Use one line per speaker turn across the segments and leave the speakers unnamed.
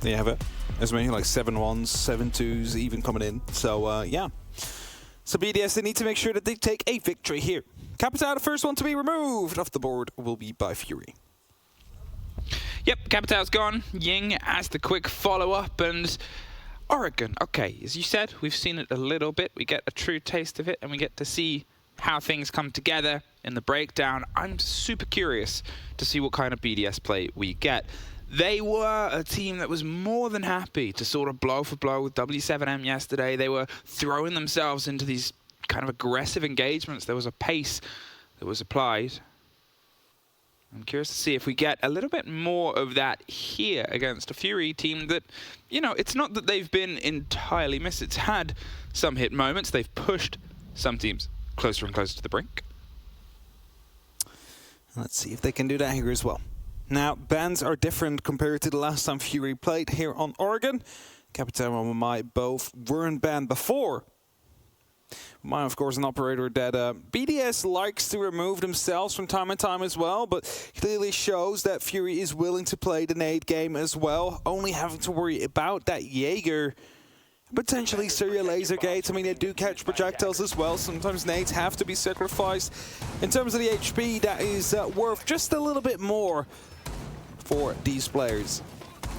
There you have it. There's many like 7-1s, 7-2s even coming in. So, yeah. So BDS, they need to make sure that they take a victory here. Capitao, the first one to be removed off the board, will be by Fury.
Yep, Capitao's gone. Ying as the quick follow-up, and Oregon. Okay, as you said, we've seen it a little bit. We get a true taste of it, and we get to see how things come together in the breakdown. I'm super curious to see what kind of BDS play we get. They were a team that was more than happy to sort of blow for blow with W7M yesterday. They were throwing themselves into these kind of aggressive engagements. There was a pace that was applied. I'm curious to see if we get a little bit more of that here against a Fury team that, you know, it's not that they've been entirely missed. It's had some hit moments. They've pushed some teams closer and closer to the brink.
Let's see if they can do that here as well. Now, bans are different compared to the last time Fury played here on Oregon. Capitao and Mai both weren't banned before. Mai, of course, an operator that BDS likes to remove themselves from time to time as well, but clearly shows that Fury is willing to play the nade game as well, only having to worry about that Jaeger. Potentially Syria laser gates. I mean, they do catch projectiles as well. Sometimes nades have to be sacrificed. In terms of the HP, that is worth just a little bit more for these players.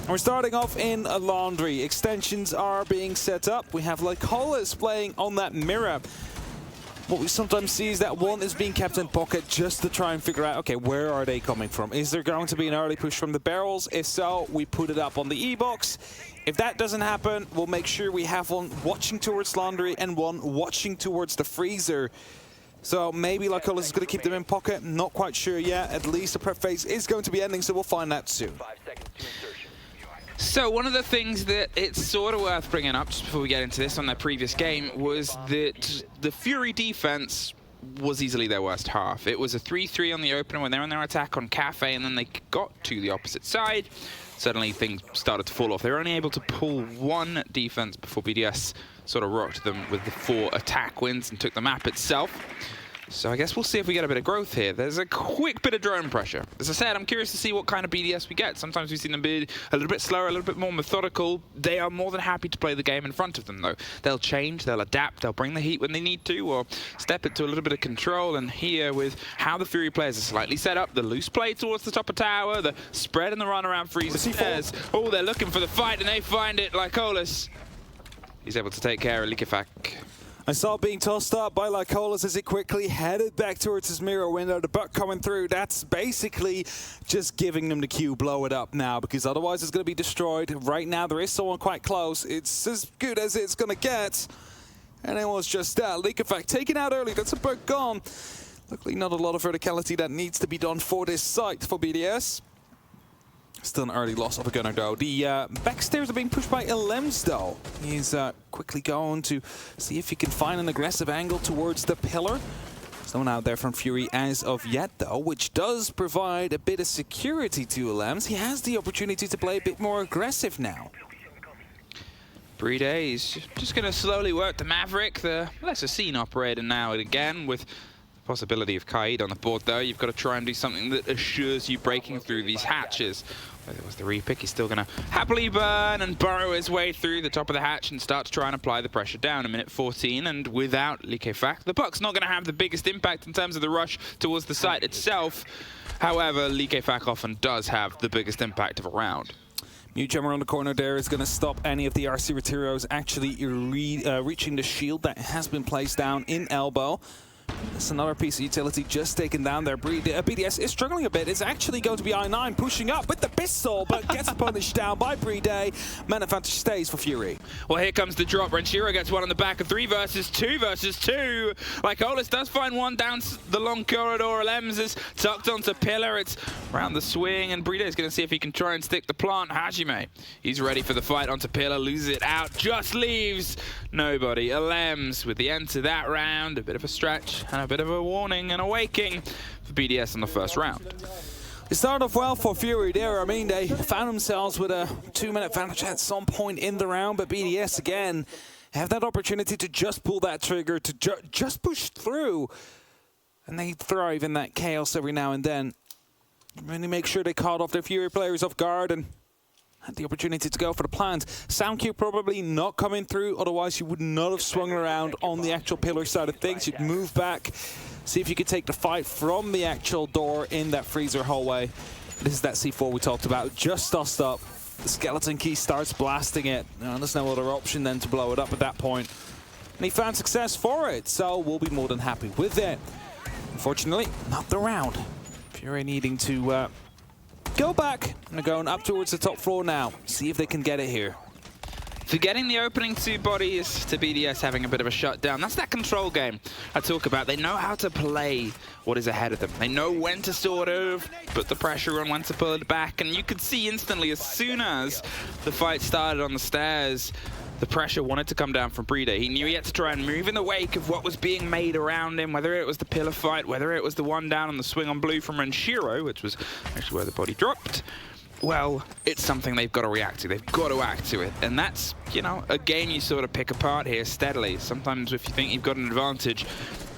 We're starting off in a laundry. Extensions are being set up. We have Lycolis playing on that mirror. What we sometimes see is that one is being kept in pocket just to try and figure out, okay, where are they coming from? Is there going to be an early push from the barrels? If so, we put it up on the E-box. If that doesn't happen, we'll make sure we have one watching towards laundry and one watching towards the freezer. So maybe Lycolis is going to keep them in pocket. Not quite sure yet. At least the prep phase is going to be ending, so we'll find that soon.
So one of the things that it's sort of worth bringing up just before we get into this on their previous game was that the Fury defense was easily their worst half. It was a 3-3 on the opener when they were on their attack on Cafe, and then they got to the opposite side. Suddenly things started to fall off. They were only able to pull one defense before BDS sort of rocked them with the 4 attack wins and took the map itself. So I guess we'll see if we get a bit of growth here. There's a quick bit of drone pressure. As I said, I'm curious to see what kind of BDS we get. Sometimes we've seen them be a little bit slower, a little bit more methodical. They are more than happy to play the game in front of them, though. They'll change, they'll adapt, they'll bring the heat when they need to, or step it to a little bit of control. And here, with how the Fury players are slightly set up, the loose play towards the top of tower, the spread and the run around freeze stairs. Oh, they're looking for the fight, and they find it. Lycolis, he's able to take care of Likifak.
I saw it being tossed up by Lycolis as he quickly headed back towards his mirror window. The buck coming through. That's basically just giving them the cue. Blow it up now, because otherwise it's going to be destroyed. Right now there is someone quite close. It's as good as it's going to get. And it was just that. Likifak taken out early. That's a buck gone. Luckily not a lot of verticality that needs to be done for this site for BDS. Still an early loss of a gunner, though. The backstairs are being pushed by Elems, though. He's quickly going to see if he can find an aggressive angle towards the pillar. There's no one out there from Fury as of yet, though, which does provide a bit of security to Elems. He has the opportunity to play a bit more aggressive now.
BDS is just going to slowly work the Maverick, the lesser seen operator now and again, with possibility of Kaid on the board, though. You've got to try and do something that assures you breaking through these hatches. Whether it was the repick, he's still going to happily burn and burrow his way through the top of the hatch and start to try and apply the pressure down. A minute 14, and without Likifak, the puck's not going to have the biggest impact in terms of the rush towards the site itself. However, Likifak often does have the biggest impact of a round.
Mute Jammer on the corner there is going to stop any of the RC Materials actually reaching the shield that has been placed down in elbow. That's another piece of utility just taken down there. BDS is struggling a bit. It's actually going to be I9 pushing up with the pistol, but gets punished down by BDS. Man advantage stays for Fury.
Well, here comes the drop. Renshiro gets one on the back of 3 versus 2 versus 2. Lycolis does find one down the long corridor. Elems is tucked onto pillar. It's around the swing, and BDS is going to see if he can try and stick the plant. Hajime, he's ready for the fight onto pillar. Loses it out. Just leaves nobody. Elems with the end to that round. A bit of a stretch and a bit of a warning and a waking for BDS in the first round.
It started off well for Fury there. I mean, they found themselves with a 2-minute advantage at some point in the round, but BDS again have that opportunity to just pull that trigger, to just push through. And they thrive in that chaos every now and then. Really make sure they caught off their Fury players off guard and had the opportunity to go for the plant. Sound cue probably not coming through, otherwise you would not have swung around on the actual pillar side of things. You'd move back, see if you could take the fight from the actual door in that freezer hallway. This is that C4 we talked about, just tossed up. The skeleton key starts blasting it. There's no other option then to blow it up at that point. And he found success for it, so we'll be more than happy with it. Unfortunately, not the round. Fury needing to go back, and they're going up towards the top floor now. See if they can get it here.
Forgetting the opening 2 bodies to BDS having a bit of a shutdown. That's that control game I talk about. They know how to play what is ahead of them. They know when to sort of put the pressure on, when to pull it back. And you could see instantly as soon as the fight started on the stairs, the pressure wanted to come down from BDS. He knew he had to try and move in the wake of what was being made around him, whether it was the pillar fight, whether it was the one down on the swing on blue from Renshiro, which was actually where the body dropped. Well, it's something they've got to react to. They've got to act to it. And that's, you know, a game you sort of pick apart here steadily. Sometimes if you think you've got an advantage,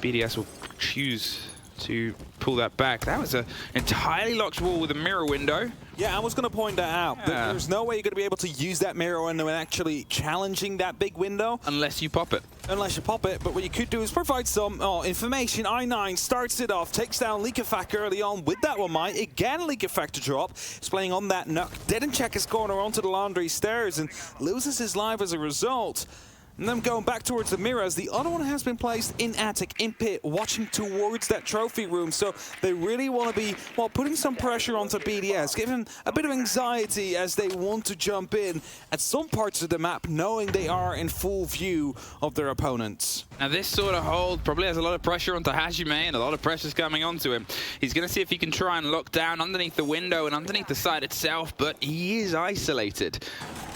BDS will choose to pull that back. That was an entirely locked wall with a mirror window.
Yeah, I was going to point that out.
Yeah.
There's no way you're going to be able to use that mirror window and actually challenging that big window.
Unless you pop it.
Unless you pop it, but what you could do is provide some information. I9 starts it off, takes down Leakafak early on with that one, Mike. Again, Leakafak to drop. He's playing on that knock. Didn't check his corner onto the laundry stairs and loses his life as a result. And then going back towards the mirrors, the other one has been placed in attic, in pit, watching towards that trophy room. So they really want to be, well, putting some pressure onto BDS, giving a bit of anxiety as they want to jump in at some parts of the map, knowing they are in full view of their opponents.
Now this sort of hold probably has a lot of pressure onto Hajime, and a lot of pressure's coming onto him. He's going to see if he can try and lock down underneath the window and underneath the side itself, but he is isolated.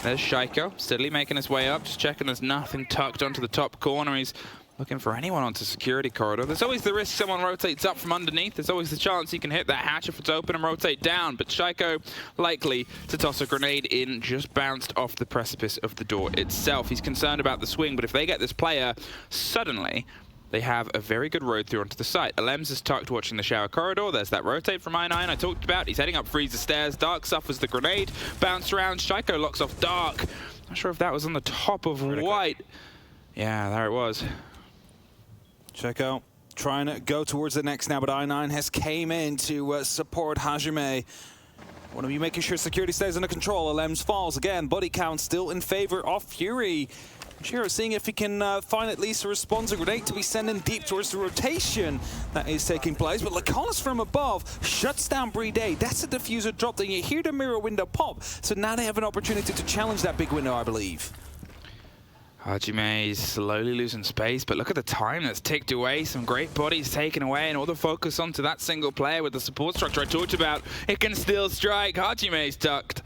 There's Shaiko, steadily making his way up, just checking there's nothing tucked onto the top corner. He's looking for anyone onto security corridor. There's always the risk someone rotates up from underneath. There's always the chance he can hit that hatch if it's open and rotate down. But Shaiko likely to toss a grenade in, just bounced off the precipice of the door itself. He's concerned about the swing, but if they get this player, suddenly they have a very good road through onto the site. Alems is tucked watching the shower corridor. There's that rotate from I9 I talked about. He's heading up freezer stairs. Dark suffers the grenade. Bounce around. Shaiko locks off Dark. Not sure if that was on the top of White. Yeah, there it was.
Shaiko trying to go towards the next now, but I9 has came in to support Hajime. Want to be making sure security stays under control. Alems falls again. Body count still in favor of Fury. Shiro seeing if he can find at least a response grenade to be sending deep towards the rotation that is taking place. But Laconis from above shuts down BDS. That's a diffuser drop. Then you hear the mirror window pop. So now they have an opportunity to challenge that big window, I believe.
Hajime is slowly losing space, but look at the time that's ticked away. Some great bodies taken away, and all the focus onto that single player with the support structure I talked about. It can still strike. Hajime's tucked.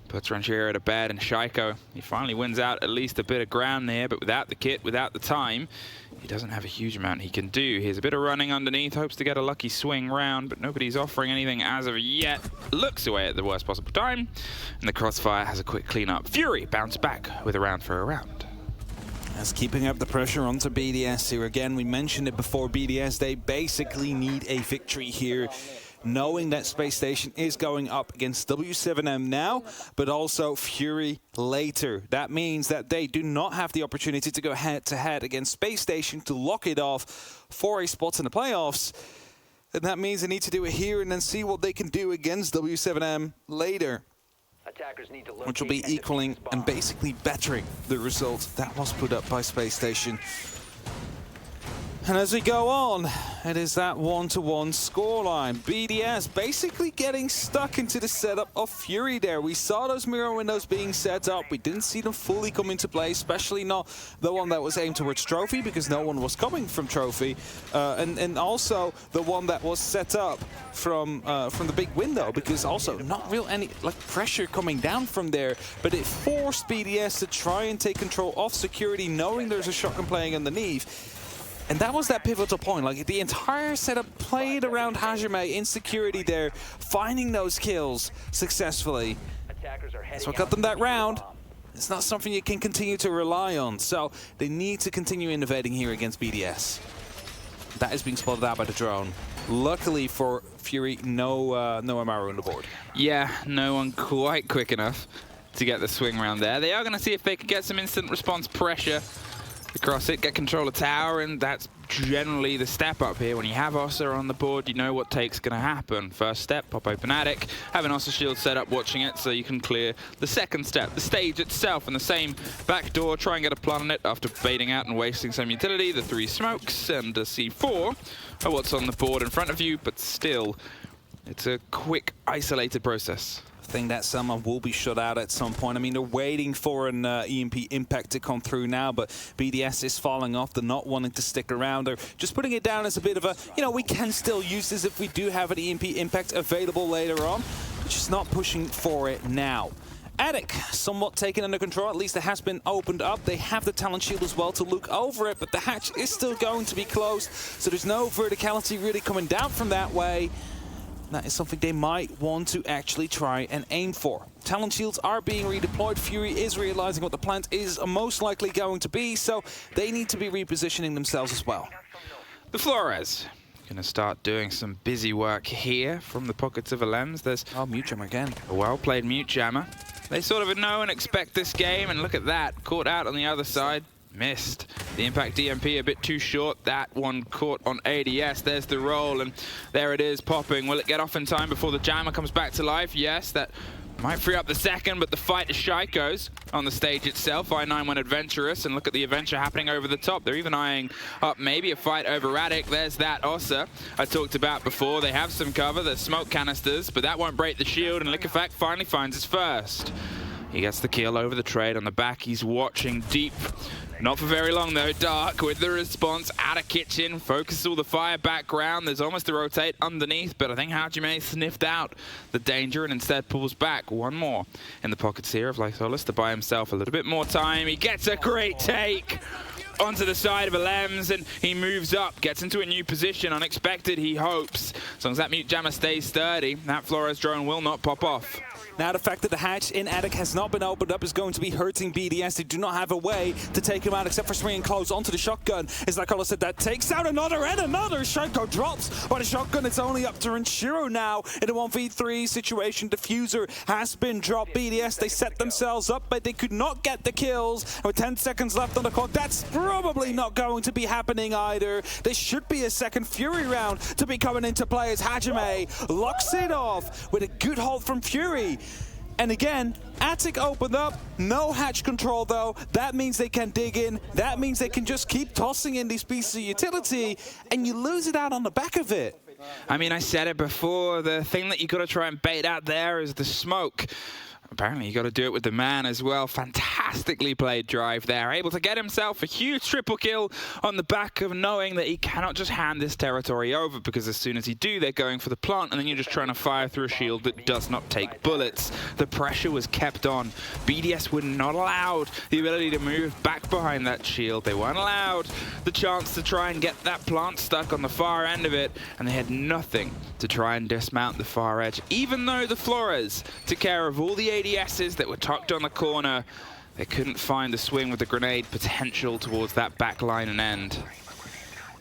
Puts Ranchero to bed, and Shaiko, he finally wins out at least a bit of ground there, but without the kit, without the time, he doesn't have a huge amount he can do. Here's a bit of running underneath, hopes to get a lucky swing round, but nobody's offering anything as of yet. Looks away at the worst possible time, and the crossfire has a quick cleanup. Fury bounced back with a round for a round.
That's keeping up the pressure onto BDS here. Again, we mentioned it before, BDS, they basically need a victory here, knowing that Space Station is going up against W7M now, but also Fury later. That means that they do not have the opportunity to go head-to-head against Space Station to lock it off for a spot in the playoffs. And that means they need to do it here and then see what they can do against W7M later, which will be equaling and basically bettering the result that was put up by Space Station. And as we go on, it is that 1-1 scoreline. BDS basically getting stuck into the setup of Fury there. We saw those mirror windows being set up. We didn't see them fully come into play, especially not the one that was aimed towards Trophy, because no one was coming from Trophy. And also the one that was set up from the big window, because also not real any pressure coming down from there. But it forced BDS to try and take control of security, knowing there's a shotgun playing underneath. And that was that pivotal point. Like, the entire setup played around Hajime in security there, finding those kills successfully. That's what got them that round. It's not something you can continue to rely on. So they need to continue innovating here against BDS. That is being spotted out by the drone. Luckily for Fury, no MRO on the board.
Yeah, no one quite quick enough to get the swing round there. They are going to see if they can get some instant response pressure across it, get control of tower, and that's generally the step up here. When you have Ossa on the board, you know what take's going to happen. First step, pop open attic, have an Ossa shield set up watching it so you can clear the second step, the stage itself, and the same back door, try and get a plant on it after baiting out and wasting some utility. The 3 smokes and a C4 are what's on the board in front of you, but still, it's a quick, isolated process.
I think that someone will be shut out at some point. I mean, they're waiting for an EMP impact to come through now, but BDS is falling off. They're not wanting to stick around. They're just putting it down as a bit of a, you know, we can still use this if we do have an EMP impact available later on. They're just not pushing for it now. Attic, somewhat taken under control. At least it has been opened up. They have the talent shield as well to look over it, but the hatch is still going to be closed, so there's no verticality really coming down from that way. That is something they might want to actually try and aim for. Talent shields are being redeployed. Fury is realizing what the plant is most likely going to be, so they need to be repositioning themselves as well.
The Flores going to start doing some busy work here from the pockets of Alems. There's
Mute Jammer again.
A well-played Mute Jammer. They sort of know and expect this game, and look at that, caught out on the other side. Missed. The impact EMP a bit too short. That one caught on ADS. There's the roll, and there it is popping. Will it get off in time before the jammer comes back to life? Yes, that might free up the second, but the fight is Shaiko's on the stage itself. I9 went adventurous, and look at the adventure happening over the top. They're even eyeing up maybe a fight over Attic. There's that Ossa I talked about before. They have some cover. There's smoke canisters, but that won't break the shield, and Liquefact finally finds his first. He gets the kill over the trade on the back. He's watching deep. Not for very long though. Dark with the response out of kitchen. Focuses all the fire background. There's almost a rotate underneath, but I think Hajime sniffed out the danger and instead pulls back. One more in the pockets here of Lysolis to buy himself a little bit more time. He gets a great take onto the side of Alems, and he moves up, gets into a new position. Unexpected, he hopes. As long as that Mute Jammer stays sturdy, that Flores drone will not pop off.
Now the fact that the hatch in Attic has not been opened up is going to be hurting BDS. They do not have a way to take him out except for swinging close onto the shotgun. As like Ola said, that takes out another and another. Shaiko drops by the shotgun. It's only up to Renshiro now in a 1v3 situation. Diffuser has been dropped. BDS, they set themselves up, but they could not get the kills. And with 10 seconds left on the clock, that's probably not going to be happening either. There should be a second Fury round to be coming into play as Hajime locks it off with a good hold from Fury. And again, Attic opened up, no hatch control though. That means they can dig in. That means they can just keep tossing in these pieces of utility, and you lose it out on the back of it.
I mean, I said it before, the thing that you got to try and bait out there is the smoke. Apparently, you got to do it with the man as well. Fantastically played drive there. Able to get himself a huge triple kill on the back of knowing that he cannot just hand this territory over, because as soon as he do, they're going for the plant, and then you're just trying to fire through a shield that does not take bullets. The pressure was kept on. BDS were not allowed the ability to move back behind that shield. They weren't allowed the chance to try and get that plant stuck on the far end of it, and they had nothing to try and dismount the far edge. Even though the Flores took care of all the ADSs that were tucked on the corner, they couldn't find the swing with the grenade potential towards that back line and end.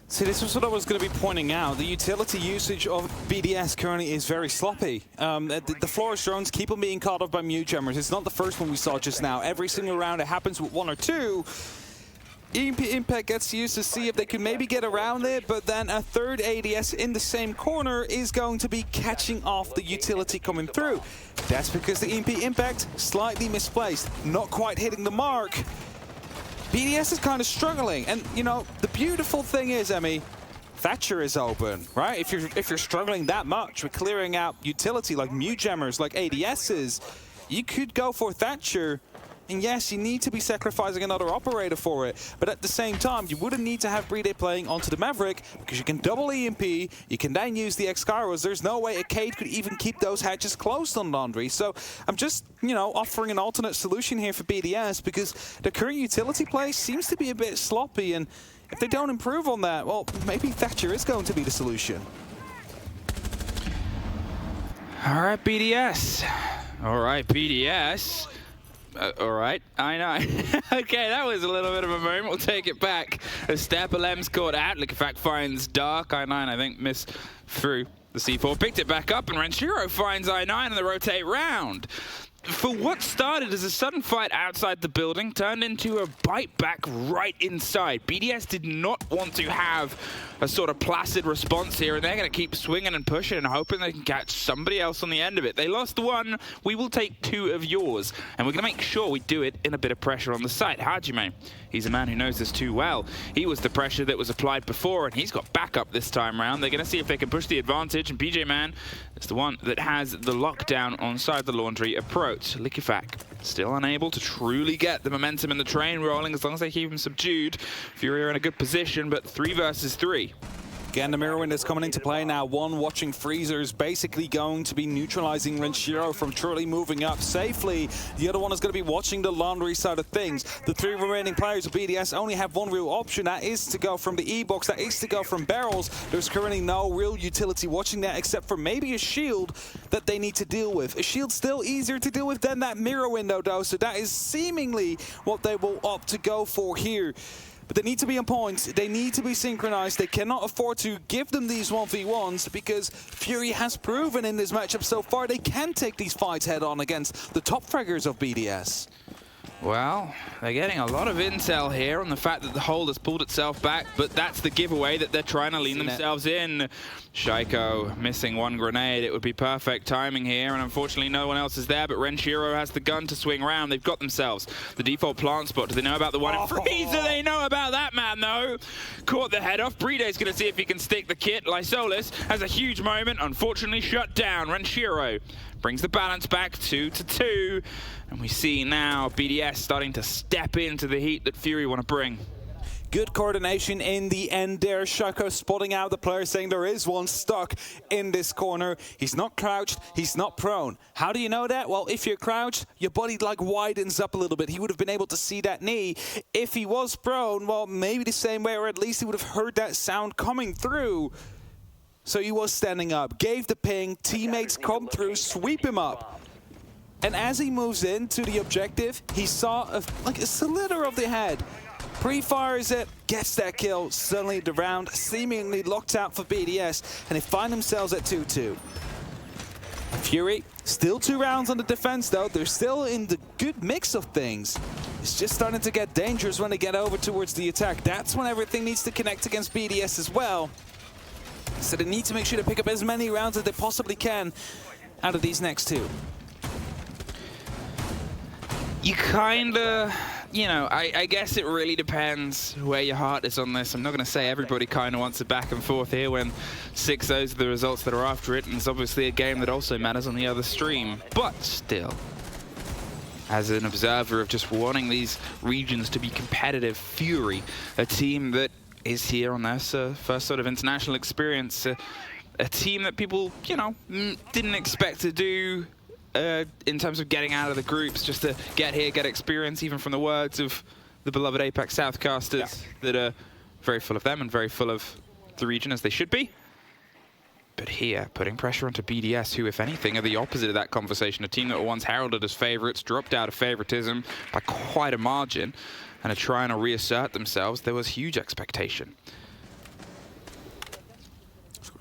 See, this was what I was going to be pointing out. The utility usage of BDS currently is very sloppy. The Flores drones keep on being caught off by Mute Jammers. It's not the first one we saw just now. Every single round it happens with one or two. EMP Impact gets used to see if they can maybe get around it, but then a third ADS in the same corner is going to be catching off the utility coming through. That's because the EMP Impact slightly misplaced, not quite hitting the mark. BDS is kind of struggling, and you know, the beautiful thing is, Emmy, Thatcher is open, right? If you're struggling that much with clearing out utility like Mute Jammers, like ADSs, you could go for Thatcher. And yes, you need to be sacrificing another operator for it, but at the same time, you wouldn't need to have Brede playing onto the Maverick, because you can double EMP, you can then use the X-Kairos. There's no way a Cade could even keep those hatches closed on Laundry. So I'm just, you know, offering an alternate solution here for BDS, because the current utility play seems to be a bit sloppy, and if they don't improve on that, well, maybe Thatcher is going to be the solution.
All right, BDS. All right, BDS. All right, I know. Okay, that was a little bit of a moment. We'll take it back. A step, Lem's caught out. Liquefact finds Dark. I9, I think, missed through the C4. Picked it back up, and Renshiro finds I9 in the rotate round. for what started as a sudden fight outside the building turned into a bite back right inside. BDS did not want to have a sort of placid response here, and they're going to keep swinging and pushing and hoping they can catch somebody else on the end of it. They lost one, we will take 2 of yours, and we're going to make sure we do it in a bit of pressure on the site. Hajime, he's a man who knows this too well. He was the pressure that was applied before, and he's got backup this time around. They're going to see if they can push the advantage, and PJ Man is the one that has the lockdown on side the laundry approach. Likifak still unable to truly get the momentum in the train rolling as long as they keep him subdued. Fury are in a good position, but 3 versus 3.
Again, the mirror window's coming into play now. One watching Freezer's basically going to be neutralizing Renshiro from truly moving up safely. The other one is going to be watching the laundry side of things. The 3 remaining players of BDS only have one real option. That is to go from the E-box. That is to go from barrels. There's currently no real utility watching that except for maybe a shield that they need to deal with. A shield still easier to deal with than that mirror window though. So that is seemingly what they will opt to go for here. But they need to be on point, they need to be synchronized, they cannot afford to give them these 1v1s because Fury has proven in this matchup so far they can take these fights head on against the top fraggers of BDS.
Well, they're getting a lot of intel here on the fact that the hold has pulled itself back, but that's the giveaway that they're trying to lean themselves in. Shaiko missing 1 grenade. It would be perfect timing here, and unfortunately no one else is there, but Renshiro has the gun to swing round. They've got themselves the default plant spot. Do they know about the one in Freezer? They know about that man, though. Caught the head off. Breede's going to see if he can stick the kit. Lysolis has a huge moment, unfortunately shut down. Renshiro brings the balance back 2-2, and we see now BDS starting to step into the heat that Fury want to bring.
Good coordination in the end there. Shaiko spotting out the player, saying there is one stuck in this corner. He's not crouched, he's not prone. How do you know that? Well, if you're crouched, your body like widens up a little bit. He would have been able to see that knee. If he was prone, well, maybe the same way, or at least he would have heard that sound coming through. So he was standing up, gave the ping, teammates come through, sweep him up. And as he moves into the objective, he saw like a slither of the head. Pre-fires it, gets that kill. Suddenly the round seemingly locked out for BDS, and they find themselves at 2-2. Fury, still 2 rounds on the defense though. They're still in the good mix of things. It's just starting to get dangerous when they get over towards the attack. That's when everything needs to connect against BDS as well. So they need to make sure to pick up as many rounds as they possibly can out of these next 2.
You kinda, you know, I guess it really depends where your heart is on this. I'm not going to say everybody kind of wants it back and forth here when 6-0's are the results that are after it, and it's obviously a game that also matters on the other stream. But still, as an observer of just wanting these regions to be competitive, Fury, a team that is here on their first sort of international experience, a team that people, you know, didn't expect to do in terms of getting out of the groups, just to get here, get experience, even from the words of the beloved Apex Southcasters, that are very full of them and very full of the region, as they should be. But here, putting pressure onto BDS, who, if anything, are the opposite of that conversation. A team that were once heralded as favorites, dropped out of favoritism by quite a margin, and are trying to reassert themselves. There was huge expectation.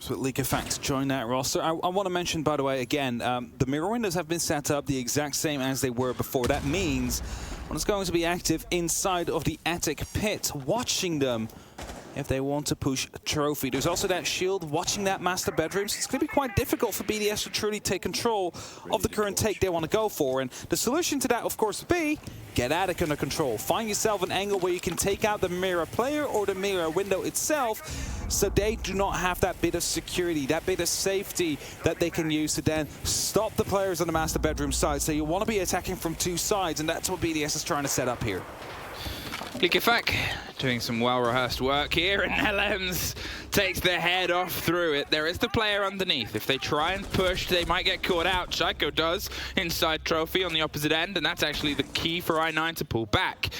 So League of Facts join that roster. I want to mention, by the way, again, the mirror windows have been set up the exact same as they were before. That means one is going to be active inside of the attic pit, watching them if they want to push a trophy. There's also that shield watching that master bedroom, so it's going to be quite difficult for BDS to truly take control of the current take they want to go for. And the solution to that, of course, would be get attic under control. Find yourself an angle where you can take out the mirror player or the mirror window itself, so they do not have that bit of security, that bit of safety that they can use to then stop the players on the master bedroom side. So you want to be attacking from 2 sides, and that's what BDS is trying to set up here.
Likifak doing some well-rehearsed work here, and LMs takes their head off through it. There is the player underneath. If they try and push, they might get caught out. Shaiko does inside trophy on the opposite end, and that's actually the key for I9 to pull back.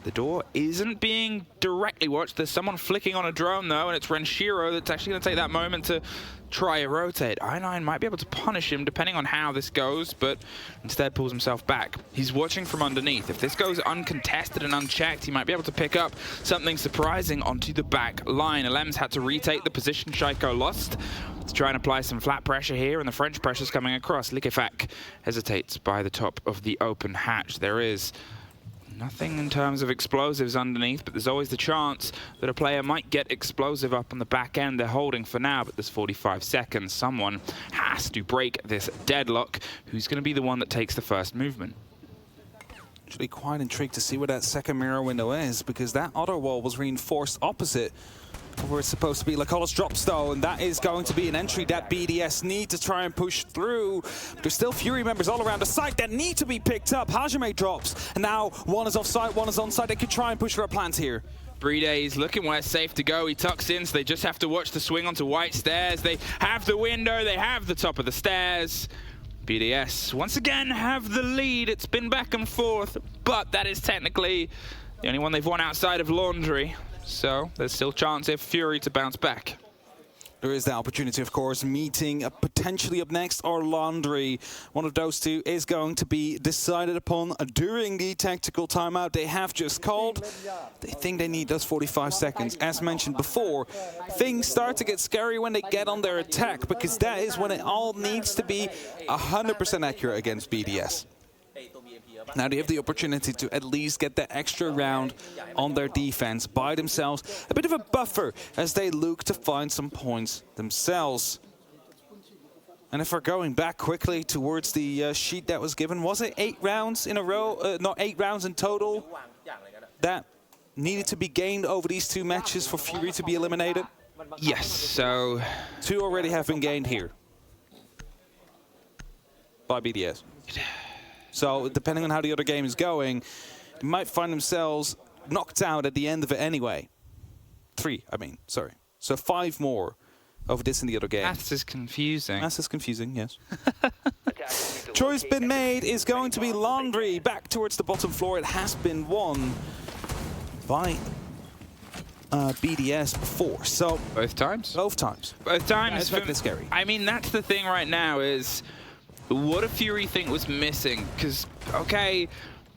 The door isn't being directly watched. There's someone flicking on a drone, though, and it's Renshiro that's actually going to take that moment to try a rotate. I9 might be able to punish him depending on how this goes, but instead pulls himself back. He's watching from underneath. If this goes uncontested and unchecked, he might be able to pick up something surprising onto the back line. LM's had to retake the position Shaiko lost. to try and apply some flat pressure here, and the French pressure's coming across. Likefak hesitates by the top of the open hatch. There is nothing in terms of explosives underneath, but there's always the chance that a player might get explosive up on the back end. They're holding for now, but there's 45 seconds. Someone has to break this deadlock. Who's going to be the one that takes the first movement?
Actually quite intrigued to see where that second mirror window is, because that other wall was reinforced opposite where it's supposed to be. Lacolla's drops though, and that is going to be an entry that BDS need to try and push through. There's still Fury members all around the site that need to be picked up. Hajime drops, and now one is off site, one is on site. They could try and push for a plant here.
BDS looking where it's safe to go. He tucks in, so they just have to watch the swing onto white stairs. They have the window, they have the top of the stairs. BDS once again have the lead. It's been back and forth, but that is technically the only one they've won outside of Laundry. So there's still chance if Fury to bounce back.
There is the opportunity, of course, meeting potentially up next or Laundry. One of those two is going to be decided upon during the tactical timeout they have just called. They think they need those 45 seconds. As mentioned before, things start to get scary when they get on their attack, because that is when it all needs to be 100% accurate against BDS. Now they have the opportunity to at least get that extra round on their defense, buy themselves a bit of a buffer as they look to find some points themselves. And if we're going back quickly towards the sheet that was given, was it 8 rounds in a row? Not 8 rounds in total that needed to be gained over these 2 matches for Fury to be eliminated?
Yes, so
2 already have been gained here by BDS. So depending on how the other game is going, they might find themselves knocked out at the end of it anyway. 3, I mean, sorry. So 5 more over this in the other game.
Maths is confusing.
Maths is confusing, yes. Choice been made is going to be Laundry back towards the bottom floor. It has been won by BDS before. So
both times?
Both times.
Both times.
It's a bit scary.
I mean, that's the thing right now is, what do Fury think was missing? Because, okay,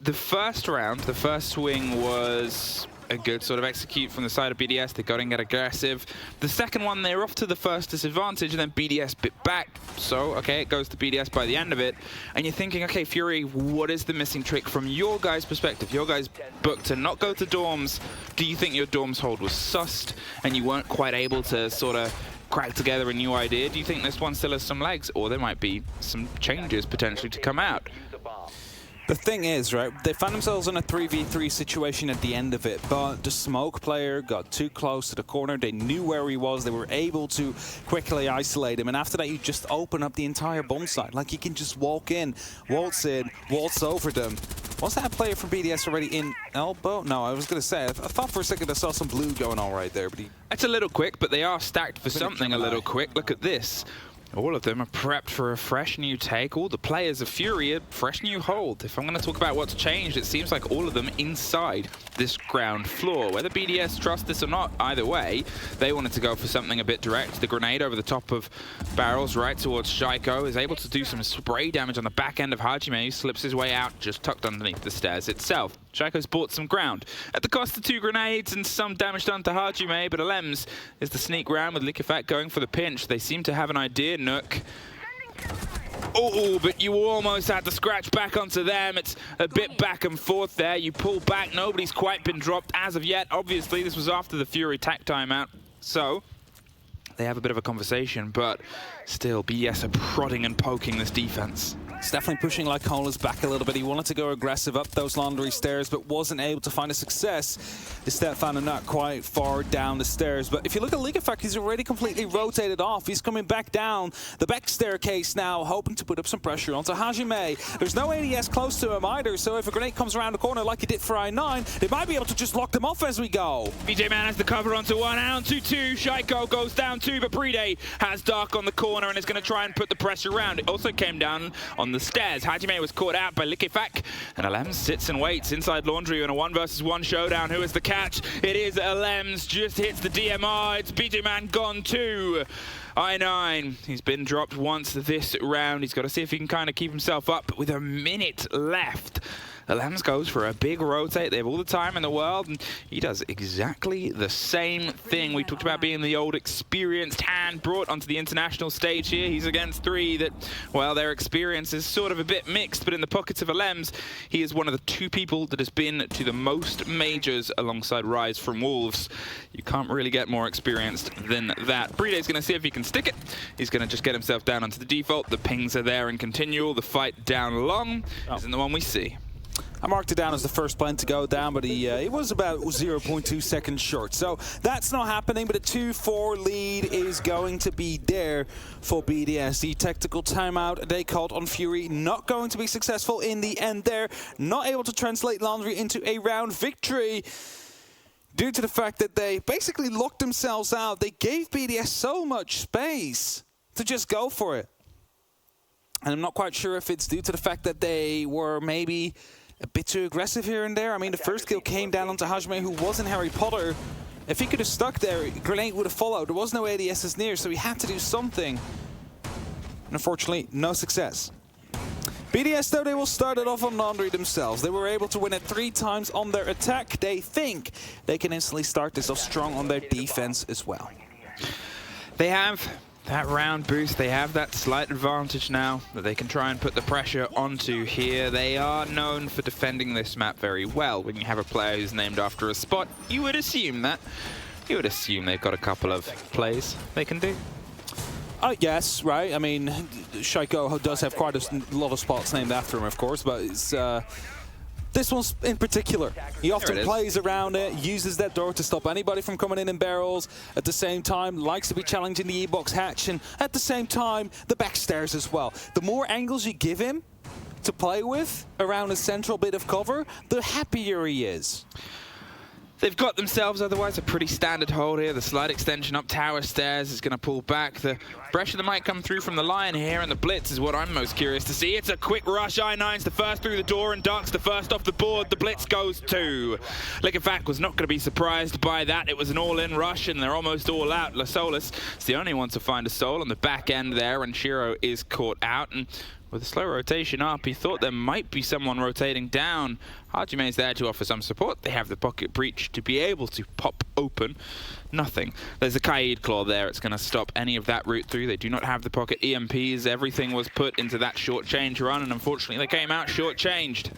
the first round, the first swing was a good sort of execute from the side of BDS. They got and get aggressive. The second one, they were off to the first disadvantage, and then BDS bit back. So, okay, it goes to BDS by the end of it. And you're thinking, okay, Fury, what is the missing trick from your guys' perspective? Your guys booked to not go to dorms. Do you think your dorms hold was sussed, and you weren't quite able to sort of crack together a new idea? Do you think this one still has some legs, or there might be some changes potentially to come out?
The thing is, right, they found themselves in a 3v3 situation at the end of it, but the smoke player got too close to the corner. They knew where he was. They were able to quickly isolate him, and after that, you just open up the entire bomb site. Like, you can just walk in, waltz over them. Was that player from BDS already in elbow? No, I was going to say, I thought for a second I saw some blue going on right there, but he...
It's a little quick, but they are stacked for something a little quick. Look at this. All of them are prepped for a fresh new take. All the players of Fury are fresh new hold. If I'm going to talk about what's changed, it seems like all of them inside this ground floor. Whether BDS trust this or not, either way, they wanted to go for something a bit direct. The grenade over the top of barrels right towards Shaiko is able to do some spray damage on the back end of Hajime, who slips his way out just tucked underneath the stairs itself. Shaiko's bought some ground at the cost of 2 grenades and some damage done to Hajime, but Alems is the sneak round with Likefak going for the pinch. They seem to have an idea, Nook. Oh, but you almost had to scratch back onto them. It's a bit back and forth there. You pull back. Nobody's quite been dropped as of yet. Obviously, this was after the Fury tack timeout, so they have a bit of a conversation, but still, BDS are prodding and poking this defense.
It's definitely pushing Lacola's back a little bit. He wanted to go aggressive up those Laundry stairs, but wasn't able to find a success. Stefan not quite far down the stairs. But if you look at Likefak, he's already completely rotated off. He's coming back down the back staircase now, hoping to put up some pressure onto Hajime. There's no ADS close to him either, so if a grenade comes around the corner like he did for I9, they might be able to just lock them off as we go.
BJ Man has the cover onto 1 and onto 2. Shaiko goes down 2, but Bride has Dark on the corner and is going to try and put the pressure around. It also came down on the stairs. Hajime was caught out by Likefak, and Alems sits and waits inside Laundry in a 1 versus 1 showdown. Who is the catch? It is Alems, just hits the DMR. It's BJ Man gone too. I9, he's been dropped once this round. He's got to see if he can kind of keep himself up with a minute left. Lambs goes for a big rotate. They have all the time in the world, and he does exactly the same thing. We talked about being the old experienced hand brought onto the international stage here. He's against 3 that, well, their experience is sort of a bit mixed, but in the pockets of Lambs, he is one of the 2 people that has been to the most majors alongside Rise from Wolves. You can't really get more experienced than that. BDS going to see if he can stick it. He's going to just get himself down onto the default. The pings are there and continual. The fight down long isn't the one we see.
I marked it down as the first plane to go down, but he was about 0.2 seconds short. So that's not happening, but a 2-4 lead is going to be there for BDS. The tactical timeout they called on Fury, not going to be successful in the end there. Not able to translate Laundry into a round victory due to the fact that they basically locked themselves out. They gave BDS so much space to just go for it. And I'm not quite sure if it's due to the fact that they were maybe a bit too aggressive here and there. I mean, the first kill came down onto Hajime, who wasn't Harry Potter. If he could have stuck there, Grenade would have followed. There was no ADSs near, so he had to do something. And unfortunately, no success. BDS, though, they will start it off on Laundry themselves. They were able to win it 3 times on their attack. They think they can instantly start this off strong on their defense as well.
They have that round boost. They have that slight advantage now that they can try and put the pressure onto here. They are known for defending this map very well. When you have a player who's named after a spot, you would assume that. You would assume they've got a couple of plays they can do.
Yes, right. I mean, Shaiko does have quite a lot of spots named after him, of course, but it's, this one's in particular. He often plays around it, uses that door to stop anybody from coming in barrels. At the same time, likes to be challenging the E-box hatch, and at the same time, the back stairs as well. The more angles you give him to play with around a central bit of cover, the happier he is.
They've got themselves otherwise a pretty standard hold here. The slide extension up tower stairs is going to pull back. The pressure that might come through from the Lion here, and the blitz is what I'm most curious to see. It's a quick rush. I9's the first through the door, and Dark's the first off the board. The blitz goes too. Liquefac was not going to be surprised by that. It was an all-in rush, and they're almost all out. La Solis is the only one to find a soul on the back end there, and Shiro is caught out. And with a slow rotation up, he thought there might be someone rotating down. Hajime's there to offer some support. They have the pocket breach to be able to pop open. Nothing. There's a Kaid claw there. It's going to stop any of that route through. They do not have the pocket EMPs. Everything was put into that short change run, and unfortunately they came out short changed.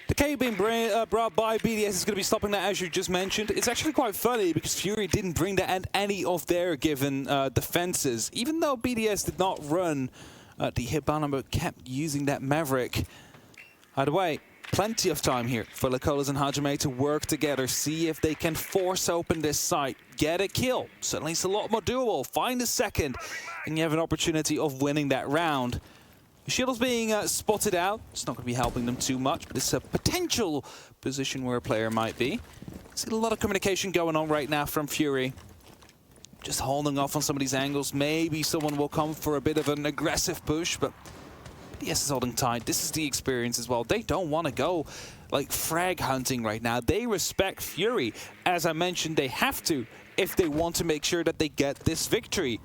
The K being brought by BDS is going to be stopping that, as you just mentioned. It's actually quite funny because Fury didn't bring that at any of their given defenses. Even though BDS did not run the Hibana, but kept using that Maverick. Either way, plenty of time here for Lacolas and Hajime to work together, see if they can force open this site, get a kill. Suddenly it's a lot more doable. Find a second, and you have an opportunity of winning that round. Shield's being spotted out. It's not going to be helping them too much, but it's a potential position where a player might be. See a lot of communication going on right now from Fury. Just holding off on some of these angles. Maybe someone will come for a bit of an aggressive push, but BDS is holding tight. This is the experience as well. They don't want to go like frag hunting right now. They respect Fury. As I mentioned, they have to if they want to make sure that they get this victory.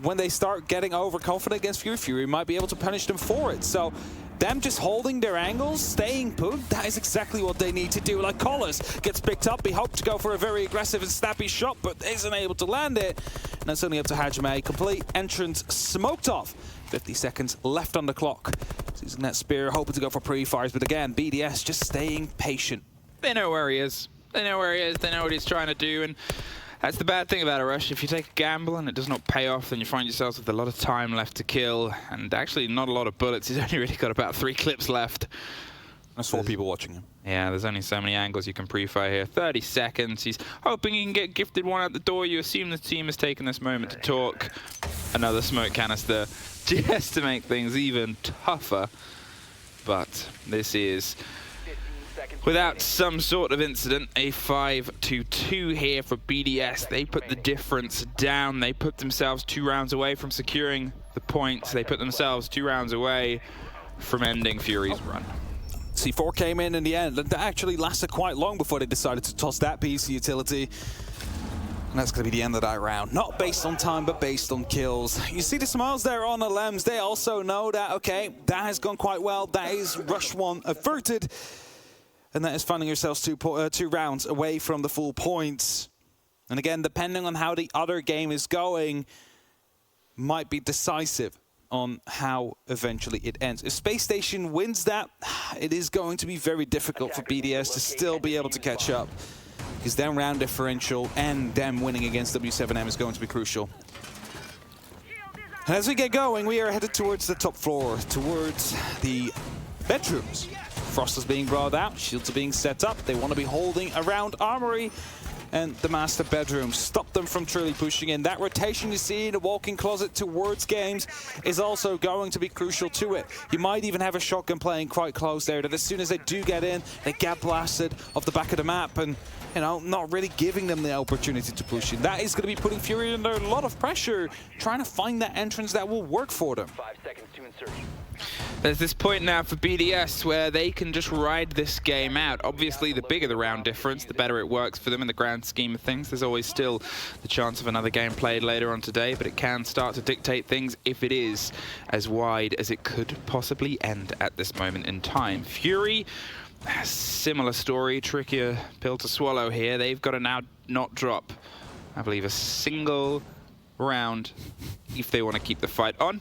When they start getting overconfident against Fury, Fury might be able to punish them for it. So them just holding their angles, staying put, that is exactly what they need to do. Like Collis gets picked up. He hoped to go for a very aggressive and snappy shot, but isn't able to land it. And that's only up to Hajime. Complete entrance smoked off. 50 seconds left on the clock. Using that spear, hoping to go for pre-fires, but again, BDS just staying patient.
They know where he is. They know where he is. They know what he's trying to do, and that's the bad thing about a rush. If you take a gamble and it does not pay off, then you find yourself with a lot of time left to kill, and actually not a lot of bullets. He's only really got about 3 clips left.
There's 4 people watching him.
Yeah, there's only so many angles you can pre-fire here. 30 seconds. He's hoping he can get gifted one out the door. You assume the team has taken this moment to talk. Another smoke canister just to make things even tougher. But this is, without some sort of incident, a 5-2 here for BDS. They put the difference down. They put themselves 2 rounds away from securing the points. They put themselves 2 rounds away from ending Fury's run.
C4 came in the end. That actually lasted quite long before they decided to toss that piece of utility. And that's going to be the end of that round. Not based on time, but based on kills. You see the smiles there on the Lems. They also know that, okay, that has gone quite well. That is rush 1 averted. And that is finding yourselves 2 rounds away from the full points. And again, depending on how the other game is going, might be decisive on how eventually it ends. If Space Station wins that, it is going to be very difficult for BDS to still be able to catch up, because then round differential and them winning against W7M is going to be crucial. And as we get going, we are headed towards the top floor, towards the bedrooms. Frost is being brought out, shields are being set up. They want to be holding around Armory and the master bedroom. Stop them from truly pushing in. That rotation you see in the walk-in closet towards games is also going to be crucial to it. You might even have a shotgun playing quite close there, that as soon as they do get in, they get blasted off the back of the map and, you know, not really giving them the opportunity to push in. That is going to be putting Fury under a lot of pressure, trying to find that entrance that will work for them.
5 seconds to insert.
There's this point now for BDS where they can just ride this game out. Obviously, the bigger the round difference, the better it works for them in the grand scheme of things. There's always still the chance of another game played later on today, but it can start to dictate things if it is as wide as it could possibly end at this moment in time. Fury, similar story, trickier pill to swallow here. They've got to now not drop, I believe, a single round if they want to keep the fight on.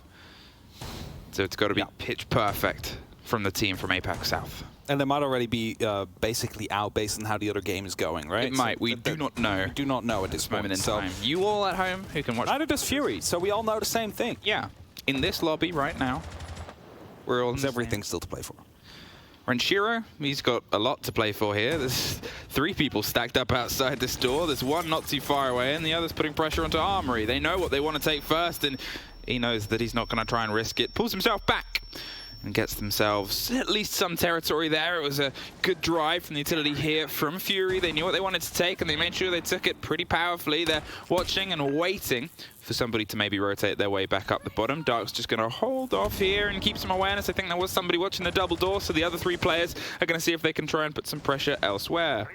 So it's got to be pitch perfect from the team from APAC South.
And they might already be basically out based on how the other game is going, right?
It might. We do not know.
We do not know at this moment
in time. You all at home who can watch.
Neither does Fury, so we all know the same thing.
Yeah. In this lobby right now, we're all.
There's everything still to play for.
Renshiro, he's got a lot to play for here. There's 3 people stacked up outside this door. There's one not too far away, and the other's putting pressure onto Armory. They know what they want to take first, and he knows that he's not going to try and risk it. Pulls himself back and gets themselves at least some territory there. It was a good drive from the utility here from Fury. They knew what they wanted to take, and they made sure they took it pretty powerfully. They're watching and waiting for somebody to maybe rotate their way back up the bottom. Dark's just going to hold off here and keep some awareness. I think there was somebody watching the double door, so the other 3 players are going to see if they can try and put some pressure elsewhere.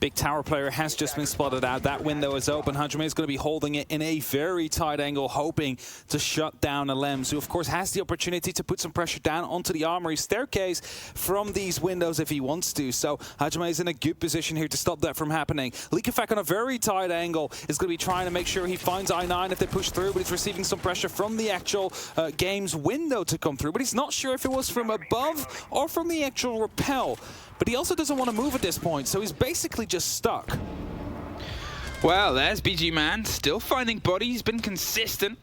Big tower player has just been spotted out. That window is open. Hajime is going to be holding it in a very tight angle, hoping to shut down Alems, who of course has the opportunity to put some pressure down onto the Armory staircase from these windows if he wants to. So Hajime is in a good position here to stop that from happening. Likafak on a very tight angle is going to be trying to make sure he finds I9 if they push through, but he's receiving some pressure from the actual game's window to come through. But he's not sure if it was from above or from the actual rappel. But he also doesn't want to move at this point, so he's basically just stuck.
Well, there's BG Man, still finding body. He's been consistent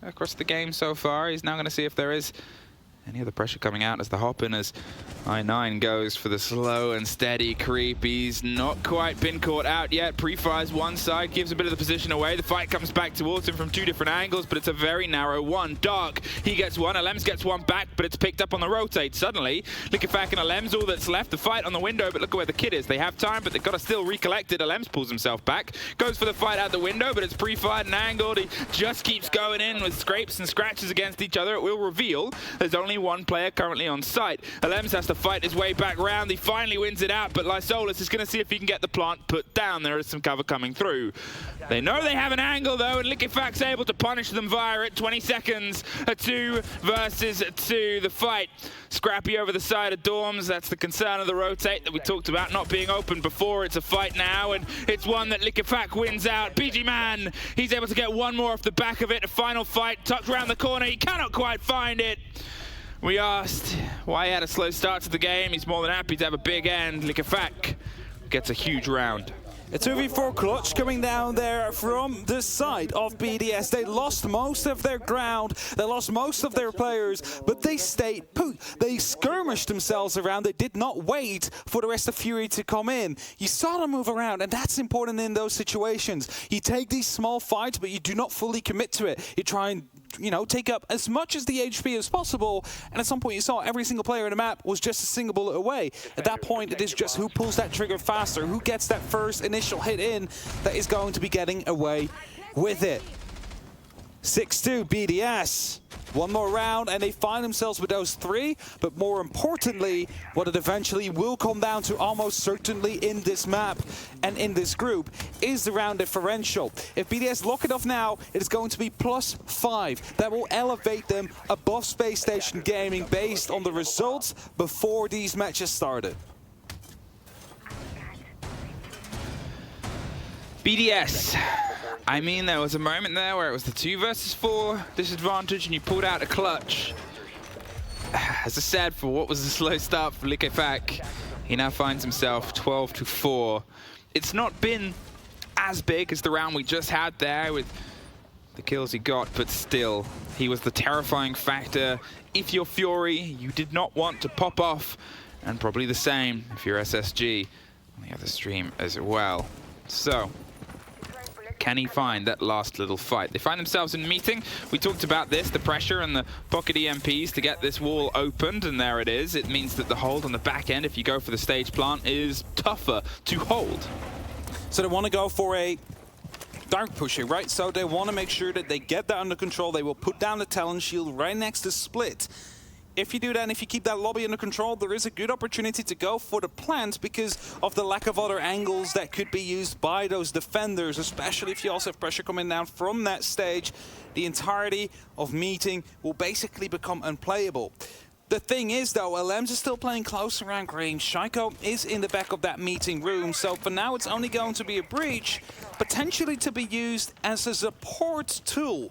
across the game so far. He's now going to see if there is any other pressure coming out as the hop-in as I9 goes for the slow and steady creep. He's not quite been caught out yet. Pre-fires one side, gives a bit of the position away. The fight comes back towards him from 2 different angles, but it's a very narrow one. Dark, he gets one. Alems gets one back, but it's picked up on the rotate. Suddenly, Likafak and Alems, all that's left. The fight on the window, but look at where the kid is. They have time, but they've got to still recollect it. Alems pulls himself back, goes for the fight out the window, but it's pre-fired and angled. He just keeps going in with scrapes and scratches against each other. It will reveal there's only one player currently on site. Alems has to fight his way back round. He finally wins it out, but Lysolus is going to see if he can get the plant put down. There is some cover coming through. They know they have an angle though, and Likafak's able to punish them via it. 20 seconds, a 2 versus 2. The fight scrappy over the side of dorms. That's the concern of the rotate that we talked about not being open before. It's a fight now, and it's one that Likafak wins out. BG Man, he's able to get one more off the back of it. A final fight tucked around the corner. He cannot quite find it. We asked why he had a slow start to the game. He's more than happy to have a big end. Likafak gets a huge round.
A 2v4 clutch coming down there from the side of BDS. They lost most of their ground, they lost most of their players, but they stayed put. They skirmished themselves around. They did not wait for the rest of Fury to come in. You saw them move around, and that's important in those situations. You take these small fights, but you do not fully commit to it. You try and, you know, take up as much as the HP as possible, and at some point you saw every single player in the map was just a single bullet away. At that point, it is just who pulls that trigger faster, who gets that first initial hit in, that is going to be getting away with it. 6-2 BDS. One more round and they find themselves with those 3, but more importantly, what it eventually will come down to almost certainly in this map and in this group is the round differential. If BDS lock it off now, it is going to be +5. That will elevate them above Space Station Gaming based on the results before these matches started.
BDS. I mean, there was a moment there where it was the 2 versus 4 disadvantage and you pulled out a clutch. As I said, for what was a slow start for Liquefac, he now finds himself 12-4. It's not been as big as the round we just had there with the kills he got, but still, he was the terrifying factor. If you're Fury, you did not want to pop off, and probably the same if you're SSG on the other stream as well. So, can he find that last little fight? They find themselves in meeting. We talked about this, the pressure and the pocket EMPs to get this wall opened, and there it is. It means that the hold on the back end, if you go for the stage plant, is tougher to hold.
So they want to go for a dark pushing, right? So they want to make sure that they get that under control. They will put down the Talon Shield right next to Split. If you do that and if you keep that lobby under control, there is a good opportunity to go for the plant because of the lack of other angles that could be used by those defenders, especially if you also have pressure coming down from that stage. The entirety of meeting will basically become unplayable. The thing is, though, LMs is still playing close around range. Shaiko is in the back of that meeting room, so for now it's only going to be a breach, potentially to be used as a support tool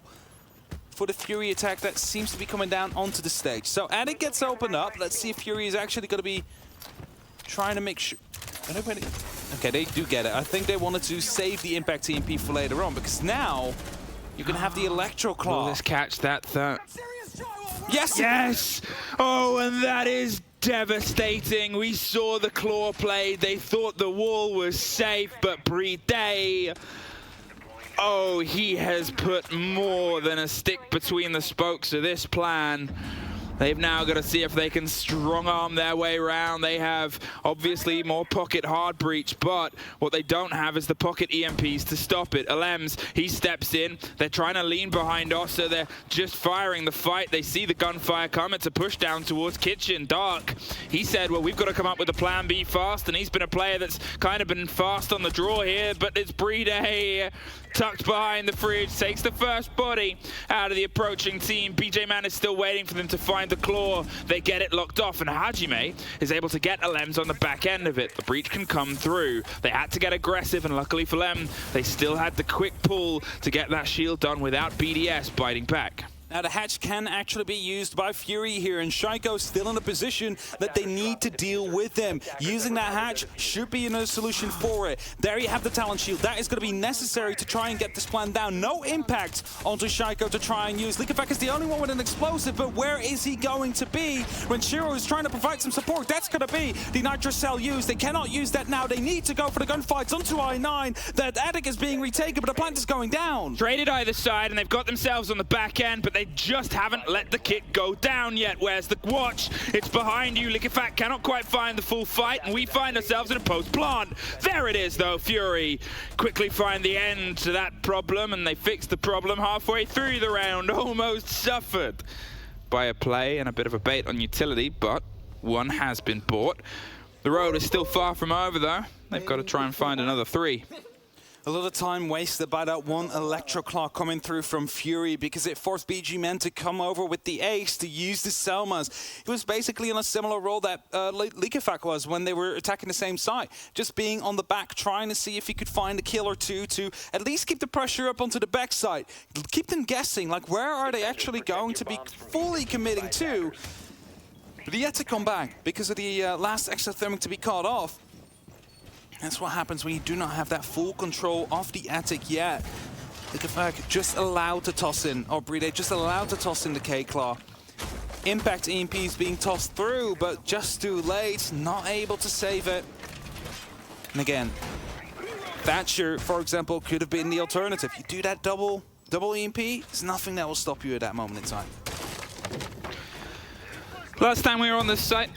for the Fury attack that seems to be coming down onto the stage. So Attic gets opened up. Let's see if Fury is actually going to be trying to make sure... Okay, they do get it. I think they wanted to save the impact EMP for later on, because now you can have the Electro Claw.
Will this catch that third?
Yes!
Yes! Oh, and that is devastating. We saw the claw play. They thought the wall was safe, but Bride... Oh, he has put more than a stick between the spokes of this plan. They've now got to see if they can strong-arm their way around. They have, obviously, more pocket hard breach, but what they don't have is the pocket EMPs to stop it. Alems, he steps in. They're trying to lean behind Ossa. They're just firing the fight. They see the gunfire come. It's a push down towards Kitchen. Dark, he said, well, we've got to come up with a plan B fast, and he's been a player that's kind of been fast on the draw here, but it's Bride tucked behind the fridge, takes the first body out of the approaching team. BJ Man is still waiting for them to find the claw. They get it locked off, and Hajime is able to get Alems on the back end of it. The breach can come through. They had to get aggressive, and luckily for them, they still had the quick pull to get that shield done without BDS biting back.
Now the hatch can actually be used by Fury here, and Shaiko still in a position that they need to deal with them. Using that hatch should be another solution for it. There you have the Talon Shield. That is going to be necessary to try and get this plan down. No impact onto Shaiko to try and use. Liquefac is the only one with an explosive, but where is he going to be when Shiro is trying to provide some support? That's going to be the Nitro Cell used. They cannot use that now. They need to go for the gunfights onto I-9. That Attic is being retaken, but the plant is going down.
Traded either side, and they've got themselves on the back end, but they just haven't let the kit go down yet. Where's the watch? It's behind you. Liquefac cannot quite find the full fight, and we find ourselves in a post-plant. There it is, though. Fury quickly find the end to that problem, and they fix the problem halfway through the round. Almost suffered by a play and a bit of a bait on utility, but one has been bought. The road is still far from over, though. They've got to try and find another 3.
A lot of time wasted by that one Electro Claw coming through from Fury because it forced BG Men to come over with the ace to use the Selmas. It was basically on a similar role that Liquefac was when they were attacking the same side. Just being on the back, trying to see if he could find a kill or two to at least keep the pressure up onto the backside. Keep them guessing, like where are they actually going to be fully committing to? But he had to come back because of the last exothermic to be caught off. That's what happens when you do not have that full control of the Attic yet. Liquefac just allowed to toss in, or Bride just allowed to toss in the K-Claw. Impact EMPs being tossed through, but just too late, not able to save it. And again, Thatcher, for example, could have been the alternative. You do that double EMP, there's nothing that will stop you at that moment in time.
Last time we were on this site,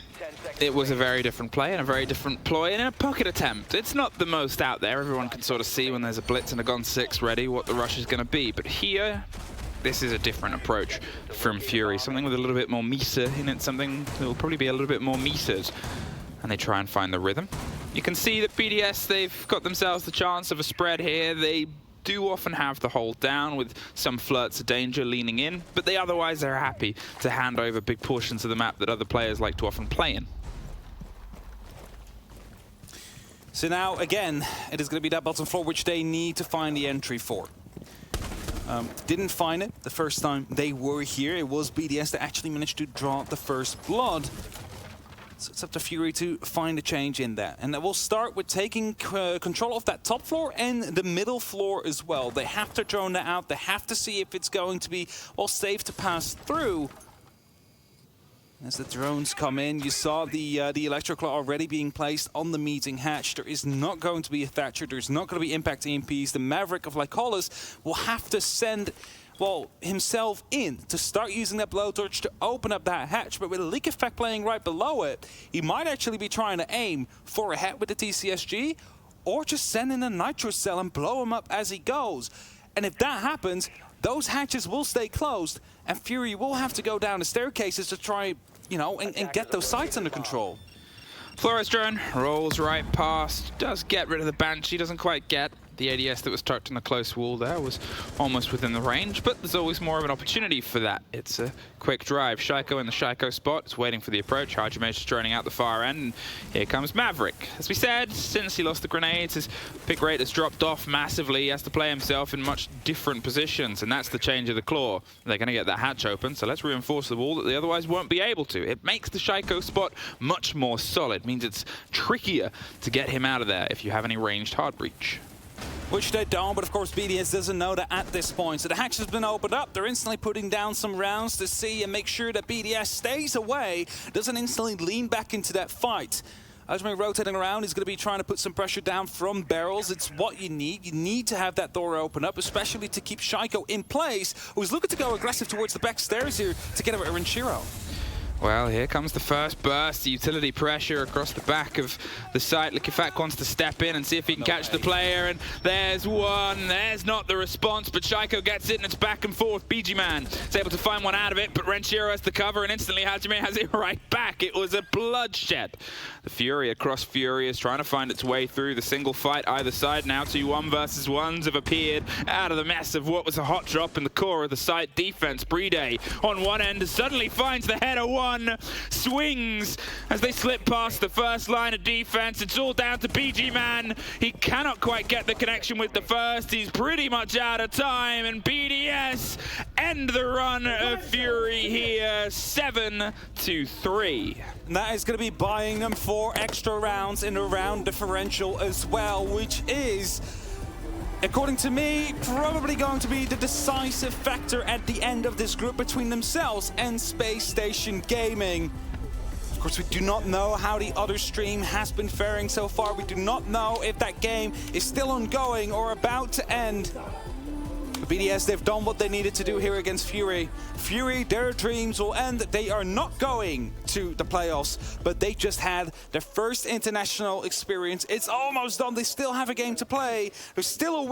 it was a very different play and a very different ploy and a pocket attempt. It's not the most out there. Everyone can sort of see when there's a blitz and a gun 6 ready what the rush is going to be. But here, this is a different approach from Fury. Something with a little bit more meter in it, something that will probably be a little bit more metered. And they try and find the rhythm. You can see that BDS, they've got themselves the chance of a spread here. They do often have the hold down with some flirts of danger leaning in, but they otherwise are happy to hand over big portions of the map that other players like to often play in.
So now, again, it is going to be that bottom floor which they need to find the entry for. Didn't find it the first time they were here. It was BDS that actually managed to draw the first blood. So it's up to Fury to find a change in that. And we'll start with taking control of that top floor and the middle floor as well. They have to drone that out. They have to see if it's going to be all safe to pass through. As the drones come in, you saw the Electroclaw already being placed on the meeting hatch. There is not going to be a Thatcher. There's not going to be impact EMPs. The Maverick of Lycolis will have to send, well, himself in to start using that blowtorch to open up that hatch. But with a leak effect playing right below it, he might actually be trying to aim for a head with the TCSG or just send in a nitro cell and blow him up as he goes. And if that happens, those hatches will stay closed and Fury will have to go down the staircases to try, you know, and get those sites under control.
Flores drone rolls right past, does get rid of the Banshee, doesn't quite get the ADS that was tucked in the close wall there, was almost within the range, but there's always more of an opportunity for that. It's a quick drive. Shaiko in the Shaiko spot, is waiting for the approach. Hajime is droning out the far end, and here comes Maverick. As we said, since he lost the grenades, his pick rate has dropped off massively. He has to play himself in much different positions, and that's the change of the claw. They're going to get that hatch open, so let's reinforce the wall that they otherwise won't be able to. It makes the Shaiko spot much more solid, means it's trickier to get him out of there if you have any ranged hard breach.
Which they don't, but of course BDS doesn't know that at this point. So the hatch has been opened up. They're instantly putting down some rounds to see and make sure that BDS stays away, doesn't instantly lean back into that fight. Hajime rotating around, he's going to be trying to put some pressure down from barrels. It's what you need. You need to have that door open up, especially to keep Shaiko in place, who's looking to go aggressive towards the back stairs here to get over Renshiro.
Well, here comes the first burst, the utility pressure across the back of the site. Likifak wants to step in and see if he can catch the player, and there's one. There's not the response, but Shaiko gets it, and it's back and forth. BG Man is able to find one out of it, but Renshiro has the cover, and instantly Hajime has it right back. It was a bloodshed. The Fury across Fury is trying to find its way through the single fight either side. Now 2 1 versus 1s have appeared out of the mess of what was a hot drop in the core of the site defense. Brede on one end suddenly finds the header one. Swings as they slip past the first line of defense. It's all down to BG Man. He cannot quite get the connection with the first. He's pretty much out of time, and BDS end the run of Fury here, 7-3.
And that is going to be buying them 4 extra rounds in the round differential as well, which is, according to me, probably going to be the decisive factor at the end of this group between themselves and Space Station Gaming. Of course, we do not know how the other stream has been faring so far. We do not know if that game is still ongoing or about to end. The BDS, they've done what they needed to do here against Fury. Fury, their dreams will end. They are not going to the playoffs, but they just had their first international experience. It's almost done. They still have a game to play. There's still a win